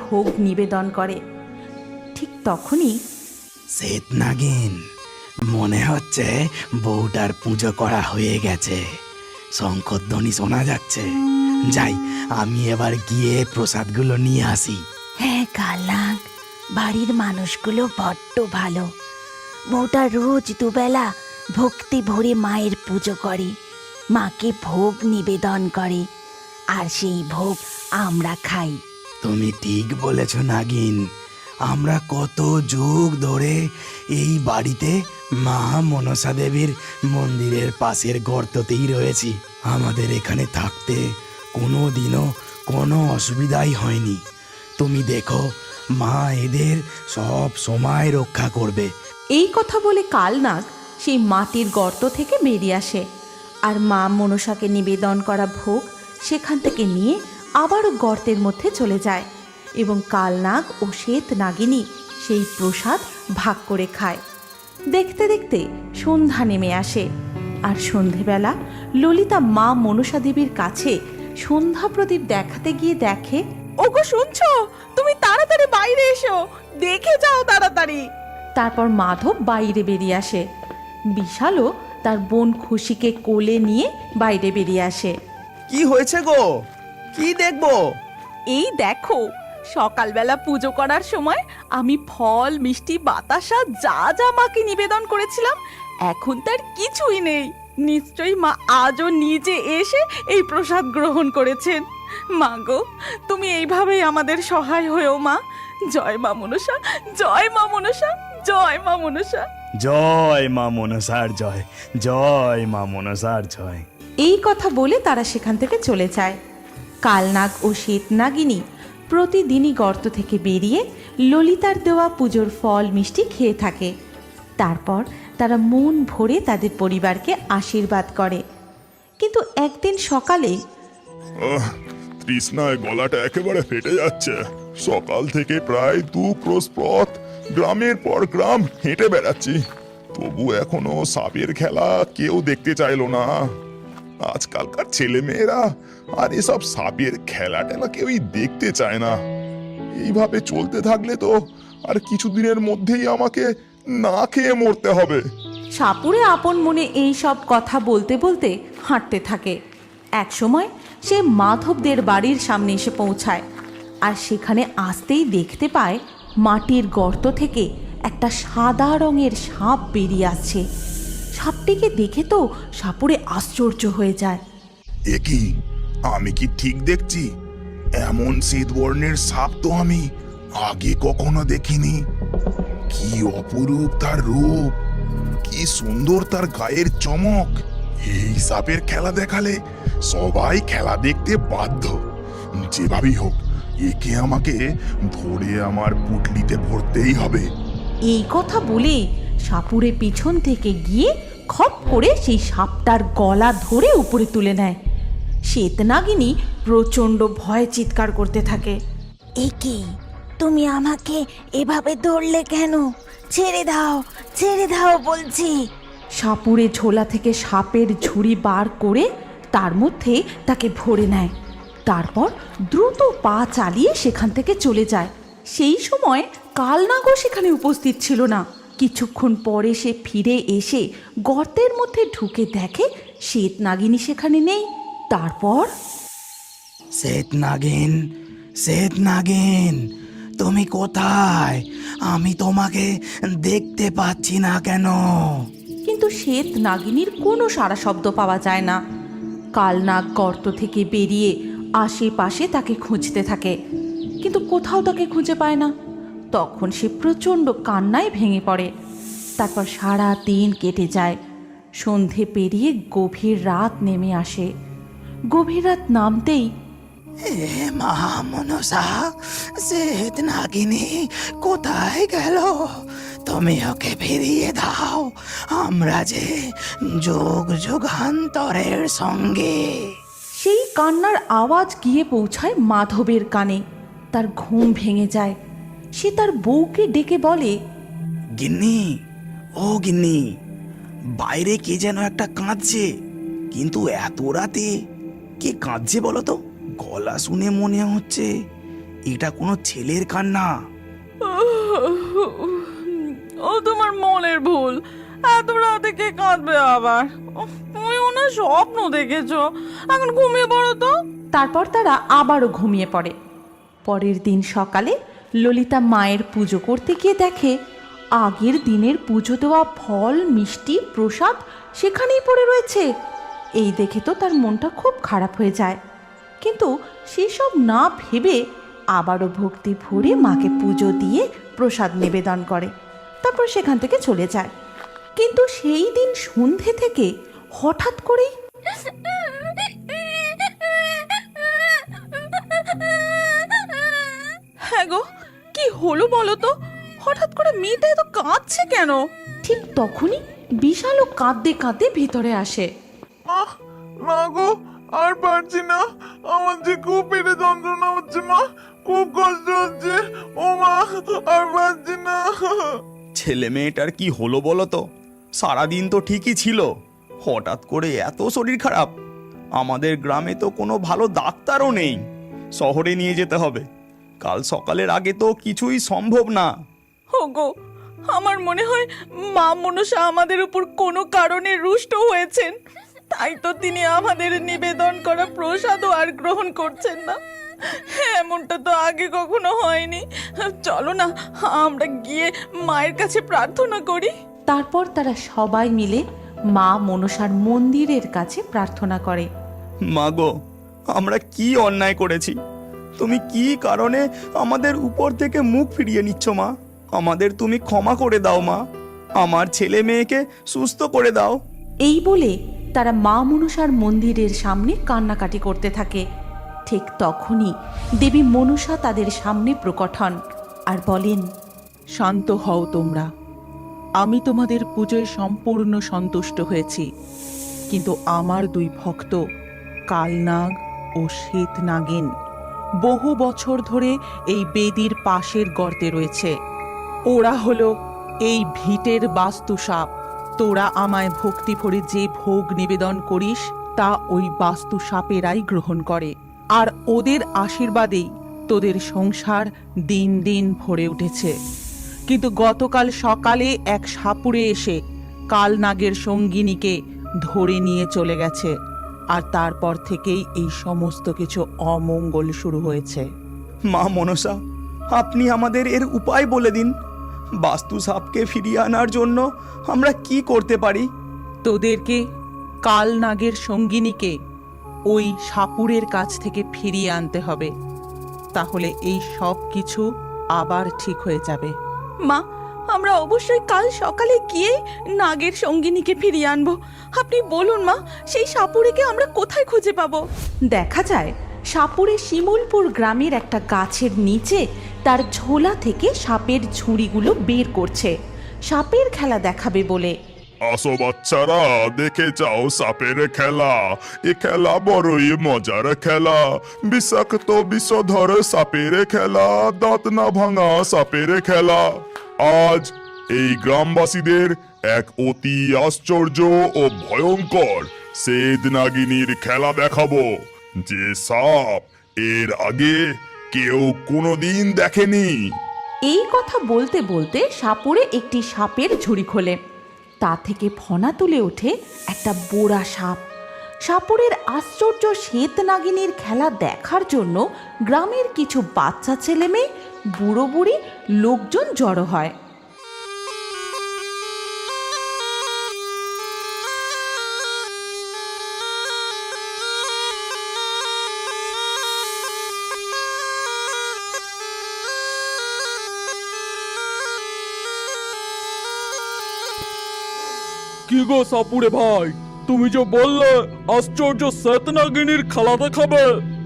ভোগ নিবেদন করে। ঠিক তখনই শ্বেত নাগিন, মনে হচ্ছে বউটার পুজো করা হয়ে গেছে। শঙ্খধ্বনি শোনা যাচ্ছে। যাই, আমি এবার গিয়ে প্রসাদগুলো নিয়ে আসি। হ্যাঁ কালনাগ, বাড়ির মানুষগুলো বড্ড ভালো। বউটা রোজ দুবেলা ভক্তি ভরে মায়ের পুজো করে, মাকে ভোগ নিবেদন করে, আর সেই ভোগ আমরা খাই। তুমি ঠিক বলেছ নাগিন। আমরা কত যুগ ধরে এই বাড়িতে মা মনসা দেবীর মন্দিরের পাশের গর্ততেই রয়েছি। আমাদের এখানে থাকতে কোনো দিনও কোনো অসুবিধাই হয়নি। তুমি দেখো, মা এদের সব সময় রক্ষা করবে। এই কথা বলে কালনাগ সেই মাটির গর্ত থেকে বেরিয়ে আসে, আর মা মনসাকে নিবেদন করা ভোগ সেখান থেকে নিয়ে আবারও গর্তের মধ্যে চলে যায়, এবং কালনাগ ও শ্বেত নাগিনী সেই প্রসাদ ভাগ করে খায়। দেখতে দেখতে সন্ধ্যা নেমে আসে, আর সন্ধেবেলা ললিতা মা মনসা দেবীর কাছে সন্ধ্যা প্রদীপ দেখাতে গিয়ে দেখে, ওগো শুনছো, তুমি তাড়াতাড়ি বাইরে এসো, দেখে যাও তাড়াতাড়ি। তারপর মাধব বাইরে বেরিয়ে আসে। বিশালও তার বোন খুশিকে কোলে নিয়ে বাইরে বেরিয়ে আসে। কি হয়েছে গো? কি দেখবো? এই দেখো, সকালবেলা পুজো করার সময় আমি ফল মিষ্টি বাতাসা যা যা মাকে নিবেদন করেছিলাম, এখন তার কিছুই নেই। নিশ্চয়ই মা আজও নিজে এসে এই প্রসাদ গ্রহণ করেছেন। মা গো, তুমি এইভাবেই আমাদের সহায় হয়েও মা। জয় মা মনসা, জয় মা মনসা, জয় মা মনসা। জয় মা মনসার জয়, জয় মা মনসার জয়। এই কথা বলে তারা সেখান থেকে চলে যায়। কালনাগ ও শ্বেত নাগিনী প্রতিদিনই গর্ত থেকে বেরিয়ে ললিতার দেওয়া পুজোর ফল মিষ্টি খেয়ে থাকে। তারপর তারা মন ভরে তাদের পরিবারকে আশীর্বাদ করে। কিন্তু একদিন সকালে তৃষ্ণায় গলাটা একেবারে ফেটে যাচ্ছে। সকাল থেকে প্রায় 2 ক্রোশ পথ গ্রামের পর গ্রাম হেঁটে বেড়াচ্ছি, তবু এখনো সাপের খেলা কেউ দেখতে চাইলো না। আজকালকার ছেলে মেয়েরা আর এসব সাপের খেলা টেলা কেউই দেখতে চায় না। এইভাবে চলতে থাকলে তো আর কিছুদিনের মধ্যেই আমাকে না খেয়ে মরতে হবে। সাপুরে আপন মনে এই সব কথা বলতে বলতে হাঁটতে থাকে। একসময় সে মাধবদের বাড়ির সামনে এসে পৌঁছায়, আর সেখানে আসতেই দেখতে পায় মাটির গর্ত থেকে একটা সাদা রঙের সাপ বেরিয়ে আসছে। সাপটিকে দেখে তো সাপুরে আশ্চর্য হয়ে যায়। এ কি, আমি কি ঠিক দেখছি? এমন শ্বেত বর্ণের সাপ তো আমি আগে কখনো দেখিনি। কি অপরূপ তার রূপ, কি সুন্দর তার গায়ের চমক। এই সাপের খেলা দেখালে সবাই খেলা দেখতে বাধ্য। যেভাবেই হোক, একে আমাকে ধরে আমার পুটলিতে ভরতেই হবে। এই কথা বলে সাপুরে পিছন থেকে গিয়ে খপ করে সেই সাপটার গলা ধরে উপরে তুলে নেয়। শ্বেতনাগিনী প্রচণ্ড ভয়ে চিৎকার করতে থাকে। এ কি, তুমি আমাকে এভাবে ধরলে কেন? ছেড়ে দাও, ছেড়ে দাও বলছি। সাপুরে ঝোলা থেকে সাপের ঝুড়ি বার করে তার মধ্যে তাকে ভরে নেয়। তারপর দ্রুত পা চালিয়ে সেখান থেকে চলে যায়। সেই সময় কালনাগও সেখানে উপস্থিত ছিল না। কিছুক্ষণ পরে সে ফিরে এসে গর্তের মধ্যে ঢুকে দেখে শ্বেত নাগিনী সেখানে নেই। তারপর শ্বেত নাগিন, শ্বেত নাগিন, তুমি কোথায়? আমি তোমাকে দেখতে পাচ্ছি না কেন? কিন্তু শ্বেত নাগিনীর কোনো সাড়া শব্দ পাওয়া যায় না। কালনাগ গর্ত থেকে বেরিয়ে আশেপাশে তাকে খুঁজতে থাকে, কিন্তু কোথাও তাকে খুঁজে পায় না। তখন সে প্রচণ্ড কান্নায় ভেঙে পড়ে। তারপর সারা দিন কেটে যায়। সন্ধে পেরিয়ে গভীর রাত নেমে আসে। গভীর রাত নামতেই এ মা মনসা, শ্বেত নাগিনী কোথায় গেল? তুমি ওকে ফিরিয়ে দাও। আমরা যে যুগ যুগান্তরের সঙ্গে। সেই কান্নার আওয়াজ গিয়ে পৌঁছায় মাধবের কানে। তার ঘুম ভেঙে যায়। সে তার বউকে ডেকে বলে, গিন্নি, ও গিন্নি, বাইরে কে যেন একটা কাঁদছে, কিন্তু এত রাতে কে কাঁদছে বলো তো? গলা শুনে মনে হচ্ছে এটা কোনো ছেলের কান্না। ও তোমার মনের ভুল, এত রাতে কে কাঁদবে আবার? তুমি ওনার স্বপ্ন দেখেছো, এখন ঘুমিয়ে পড়ো তো। তারপর তারা আবারও ঘুমিয়ে পড়ে। পরের দিন সকালে ললিতা মায়ের পুজো করতে গিয়ে দেখে আগের দিনের পুজো দেওয়া ফল, মিষ্টি, প্রসাদ সেখানেই পড়ে রয়েছে। এই দেখে তো তার মনটা খুব খারাপ হয়ে যায়, কিন্তু সেসব না ভেবে আবারও ভক্তি ভরে মাকে পুজো দিয়ে প্রসাদ নিবেদন করে। তারপর সেখান থেকে চলে যায়। কিন্তু সেই দিন সন্ধে থেকে হঠাৎ করেই হ্যাঁ গো, কি হলো বলো তো? হঠাৎ করে মেয়েটা এত কাঁদছে কেন? ঠিক তখনই বিশালও কাঁদতে কাঁদতে ভিতরে আসে। মা গো, আর পারছি না, আমার যে খুব পেটে যন্ত্রণা হচ্ছে মা, খুব কষ্ট হচ্ছে। ও মা, আর পারছি না। ছেলে মেয়েটার কি হলো বলো তো? সারাদিন তো ঠিকই ছিল, হঠাৎ করে এত শরীর খারাপ। আমাদের গ্রামে তো কোনো ভালো ডাক্তারও নেই, শহরে নিয়ে যেতে হবে। কাল সকালের আগে তো কিছুই সম্ভব না। ওগো, আমার মনে হয় মা মনসা আমাদের উপর কোনো কারণে রুষ্ট হয়েছেন, তাই তো তিনি আমাদের নিবেদন করা প্রসাদও আর গ্রহণ করছেন না। এমনটা তো আগে কখনো হয়নি। চলো না, আমরা গিয়ে মায়ের কাছে প্রার্থনা করি। তারপর তারা সবাই মিলে মা মনসার মন্দিরের কাছে প্রার্থনা করে। মা গো, আমরা কি অন্যায় করেছি? তুমি কি কারণে আমাদের উপর থেকে মুখ ফিরিয়ে নিচ্ছ মা? আমাদের তুমি ক্ষমা করে দাও মা, আমার ছেলে মেয়েকে সুস্থ করে দাও। এই বলে তারা মা মনসার মন্দিরের সামনে কান্নাকাটি করতে থাকে। ঠিক তখনই দেবী মনসা তাদের সামনে প্রকট হন আর বলেন, শান্ত হও তোমরা, আমি তোমাদের পুজোয় সম্পূর্ণ সন্তুষ্ট হয়েছি। কিন্তু আমার দুই ভক্ত কালনাগ ও শ্বেতনাগিন বহু বছর ধরে এই বেদির পাশের গর্তে রয়েছে। ওরা হলো এই ভিটের বাস্তুসাপ। তোরা আমায় ভক্তি ভরে যে ভোগ নিবেদন করিস তা ওই বাস্তুসাপেরাই গ্রহণ করে, আর ওদের আশীর্বাদেই তোদের সংসার দিন দিন ভরে উঠেছে। কিন্তু গতকাল সকালে এক সাপুড়ে এসে কালনাগের সঙ্গিনীকে ধরে নিয়ে চলে গেছে, আর তারপর থেকেই এই সমস্ত কিছু অমঙ্গল শুরু হয়েছে। মা মনসা, আপনি আমাদের এর উপায় বলে দিন। বাস্তু সাপকে ফিরিয়ে আনার জন্য আমরা কি করতে পারি? তোদেরকে কালনাগের সঙ্গিনীকে ওই সাপুরের কাছ থেকে ফিরিয়ে আনতে হবে, তাহলে এই সব কিছু আবার ঠিক হয়ে যাবে। মা, আমরা অবশ্যই কাল সকালে গিয়ে নাগের সঙ্গিনীকে ফিরিয়ে আনবো। আপনি বলুন মা, সেই সাপুড়েকে আমরা কোথায় খুঁজে পাবো? দেখা যায় সাপুড়ে শিমুলপুর গ্রামের একটা গাছের নিচে তার ঝোলা থেকে সাপের ঝুড়িগুলো বের করছে, সাপের খেলা দেখাবে বলে। আসো বাচ্চারা, দেখে যাও সাপের খেলা। এ খেলা বড়ই মজার খেলা। বিষাক্ত বিষধর সাপের খেলা, দাঁত না ভাঙা সাপের খেলা। আজ এই গ্রামবাসীদের এক অতি আশ্চর্য ও ভয়ঙ্কর শ্বেত নাগিনীর খেলা দেখাবো, যে সাপ এর আগে কেউ কোনোদিন দেখেনি। এই কথা বলতে বলতে সাপুড়ে একটি সাপের ঝুড়ি খোলে, তা থেকে ফনা তুলে ওঠে একটা বোড়া সাপ। সাপুড়ের আশ্চর্য শ্বেত নাগিনীর খেলা দেখার জন্য গ্রামের কিছু বাচ্চা ছেলে মেয়ে, বুড়ো বুড়ি লোকজন জড়ো হয়। কি গো সাপুড়ে ভাই, তুমি যে বললে আশ্চর্য শ্বেতনাগিনীর খেলা দেখাবে,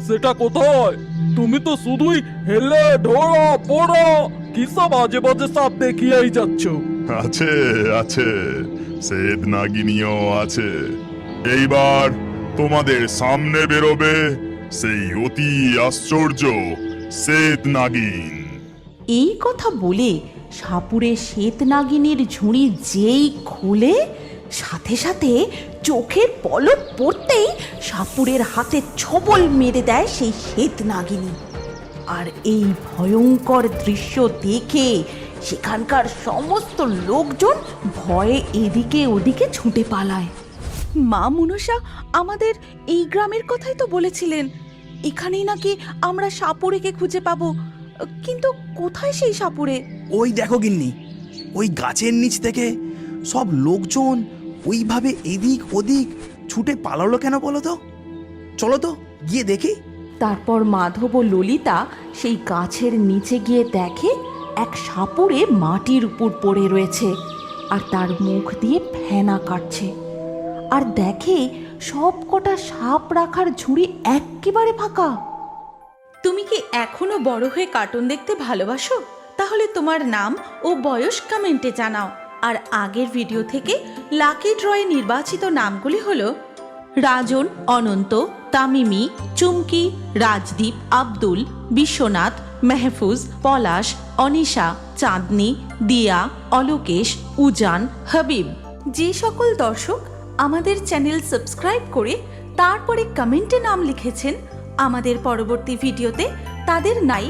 সেটা কোথায়? তুমি তো শুধুই হেলে ঢোড়া পোড়া কি সব আজে বাজে সাপ দেখিয়েই যাচ্ছ। আছে আছে, শ্বেত নাগিনীও আছে। এইবার তোমাদের সামনে বেরোবে সেই অতি আশ্চর্য শ্বেত নাগিন। এই কথা বলে সাপুড়ে শ্বেত নাগিনীর ঝুড়ি যেই খুলে, সাথে সাথে চোখের পলক পড়তেই সাপুড়ের হাতে ছবল মেরে দেয় সেই শ্বেত নাগিনী। আর এই ভয়ঙ্কর দৃশ্য দেখে সেখানকার সমস্ত লোকজন ভয়ে এদিকে ওদিকে ছুটে পালায়। মা মনসা আমাদের এই গ্রামের কথাই তো বলেছিলেন, এখানেই নাকি আমরা সাপুড়েকে খুঁজে পাবো, কিন্তু কোথায় সেই সাপুড়ে? ওই দেখো গিন্নি, ওই গাছের নিচ থেকে সব লোকজন ওইভাবে এদিক ওদিক ছুটে পালালো কেন বলো তো? চলো তো গিয়ে দেখি। তারপর মাধব ও ললিতা সেই গাছের নিচে গিয়ে দেখে এক সাপুড়ে মাটির উপর পড়ে রয়েছে আর তার মুখ দিয়ে ফেনা কাটছে, আর দেখে সব কটা সাপ রাখার ঝুড়ি একেবারে ফাঁকা। তুমি কি এখনো বড় হয়ে কার্টুন দেখতে ভালোবাসো? তাহলে তোমার নাম ও বয়স কমেন্টে জানাও। আর আগের ভিডিও থেকে লাকি ড্রয়ে নির্বাচিত নামগুলি হলো রাজন, অনন্ত, তামিমি, চুমকি, রাজদীপ, আব্দুল, বিশ্বনাথ, মেহফুজ, পলাশ, অনিশা, চাঁদনি, দিয়া, অলোকেশ, উজান, হাবিব। যে সকল দর্শক আমাদের চ্যানেল সাবস্ক্রাইব করে তারপরে কমেন্টে নাম লিখেছেন, আমাদের পরবর্তী ভিডিওতে তাদের নাই